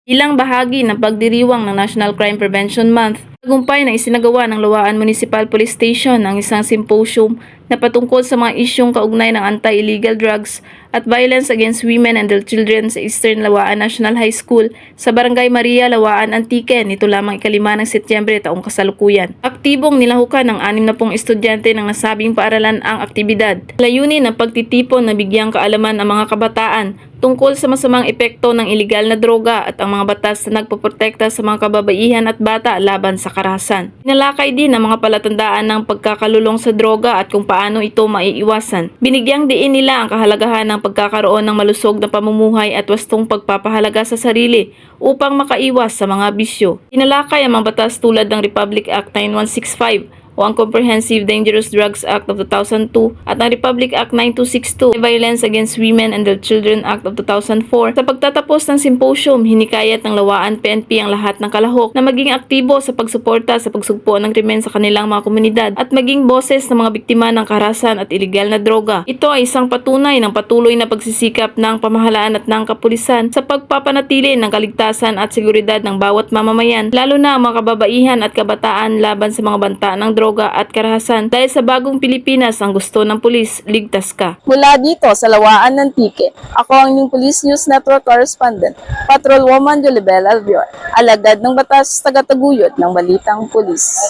Ilang bahagi ng pagdiriwang ng National Crime Prevention Month, tagumpay na isinagawa ng Lawaan Municipal Police Station ang isang symposium na patungkol sa mga isyong kaugnay ng anti-illegal drugs at violence against women and their children sa Eastern Lawaan National High School sa Barangay Maria, Lawaan, Antique nito lamang ika-5 ng Setyembre taong kasalukuyan. Aktibong nilahukan ng 60 estudyante ng nasabing paaralan ang aktibidad. Layunin ng pagtitipon na bigyang kaalaman ang mga kabataan tungkol sa masamang epekto ng ilegal na droga at ang mga batas na nagpoprotekta sa mga kababaihan at bata laban sa karahasan. Pinalakay din ang mga palatandaan ng pagkakalulong sa droga at kung paano ito maiiwasan. Binigyang diin nila ang kahalagahan ng pagkakaroon ng malusog na pamumuhay at wastong pagpapahalaga sa sarili upang makaiwas sa mga bisyo. Pinalakay ang mga batas tulad ng Republic Act 9165 o ang Comprehensive Dangerous Drugs Act of 2002 at ang Republic Act 9262, Violence Against Women and Their Children Act of 2004. Sa pagtatapos ng symposium, hinikayat ng Lawaan PNP ang lahat ng kalahok na maging aktibo sa pagsuporta sa pagsugpo ng krimen sa kanilang mga komunidad at maging boses ng mga biktima ng karahasan at ilegal na droga. Ito ay isang patunay ng patuloy na pagsisikap ng pamahalaan at ng kapulisan sa pagpapanatili ng kaligtasan at seguridad ng bawat mamamayan, lalo na ang mga kababaihan at kabataan laban sa mga banta ng droga at karahasan. Dahil sa bagong Pilipinas ang gusto ng pulis, ligtas ka. Mula dito sa Lawaan, Antique, ako ang inyong Police News Network Correspondent, Patrolwoman Jolibel Albior, alagad ng batas, tagataguyod ng balitang pulis.